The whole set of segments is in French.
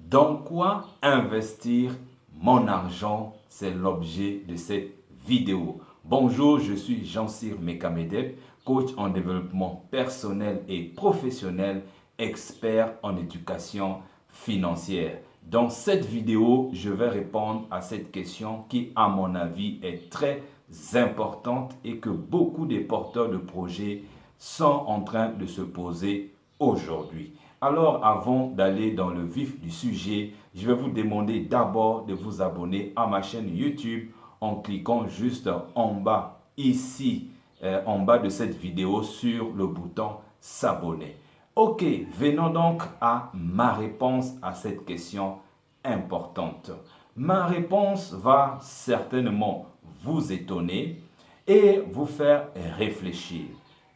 Dans quoi investir mon argent? C'est l'objet de cette vidéo. Bonjour, je suis Jean-Cyr Mekamedeb, coach en développement personnel et professionnel, expert en éducation financière. Dans cette vidéo, je vais répondre à cette question qui, à mon avis, est très importante et que beaucoup de porteurs de projets sont en train de se poser aujourd'hui. Alors, avant d'aller dans le vif du sujet, je vais vous demander d'abord de vous abonner à ma chaîne YouTube en cliquant juste en bas, ici, en bas de cette vidéo sur le bouton s'abonner. Ok, venons donc à ma réponse à cette question importante. Ma réponse va certainement vous étonner et vous faire réfléchir.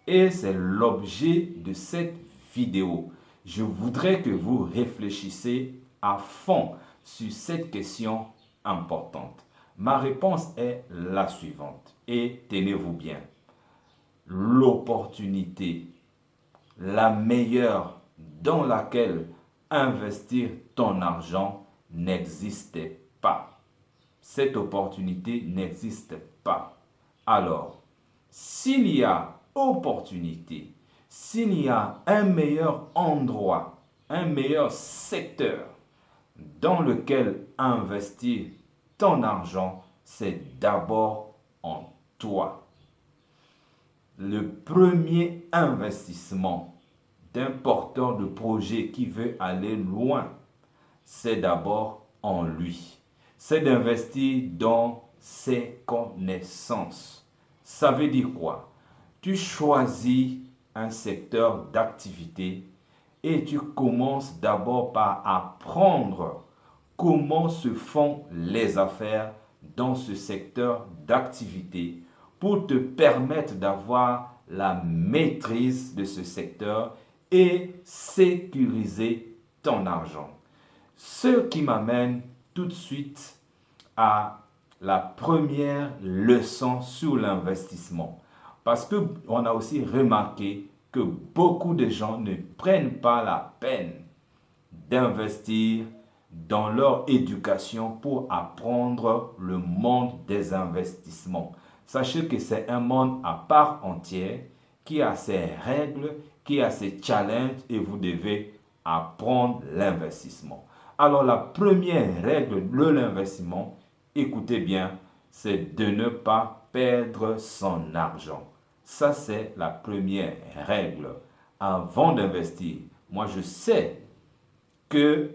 Et c'est l'objet de cette vidéo. Je voudrais que vous réfléchissiez à fond sur cette question importante. Ma réponse est la suivante et tenez-vous bien. L'opportunité la meilleure dans laquelle investir ton argent n'existait pas. Cette opportunité n'existe pas. Alors, s'il y a opportunité, s'il y a un meilleur endroit, un meilleur secteur dans lequel investir ton argent, c'est d'abord en toi. Le premier investissement d'un porteur de projet qui veut aller loin, c'est d'abord en lui. C'est d'investir dans ses connaissances. Ça veut dire quoi? Tu choisis un secteur d'activité et tu commences d'abord par apprendre comment se font les affaires dans ce secteur d'activité pour te permettre d'avoir la maîtrise de ce secteur et sécuriser ton argent. Ce qui m'amène tout de suite à la première leçon sur l'investissement. Parce qu'on a aussi remarqué que beaucoup de gens ne prennent pas la peine d'investir dans leur éducation pour apprendre le monde des investissements. Sachez que c'est un monde à part entière qui a ses règles, qui a ses challenges et vous devez apprendre l'investissement. Alors la première règle de l'investissement, écoutez bien, c'est de ne pas perdre son argent. Ça, c'est la première règle. Avant d'investir, moi je sais que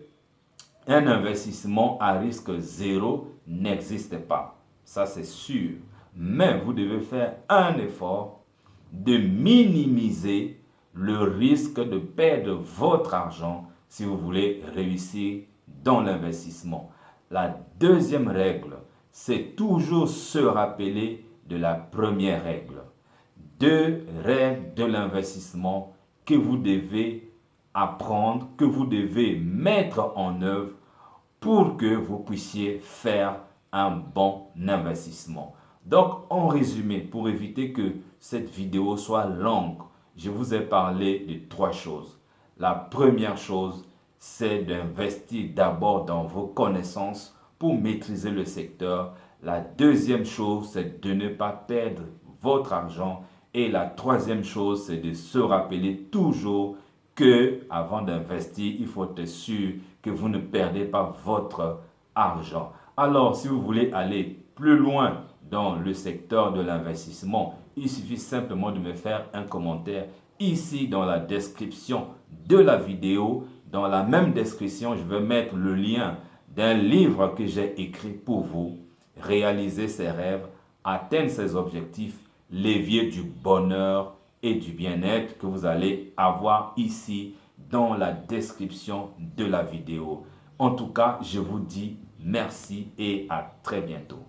un investissement à risque zéro n'existe pas. Ça, c'est sûr. Mais vous devez faire un effort de minimiser le risque de perdre votre argent si vous voulez réussir dans l'investissement. La deuxième règle, c'est toujours se rappeler de la première règle. Deux règles de l'investissement que vous devez apprendre, que vous devez mettre en œuvre pour que vous puissiez faire un bon investissement. Donc, en résumé, pour éviter que cette vidéo soit longue, je vous ai parlé de trois choses. La première chose, c'est d'investir d'abord dans vos connaissances pour maîtriser le secteur. La deuxième chose, c'est de ne pas perdre votre argent. Et la troisième chose, c'est de se rappeler toujours que avant d'investir, il faut être sûr que vous ne perdez pas votre argent. Alors, si vous voulez aller plus loin dans le secteur de l'investissement, il suffit simplement de me faire un commentaire ici dans la description de la vidéo. Dans la même description, je vais mettre le lien d'un livre que j'ai écrit pour vous. Réaliser ses rêves, atteindre ses objectifs, l'évier du bonheur et du bien-être que vous allez avoir ici dans la description de la vidéo. En tout cas, je vous dis merci et à très bientôt.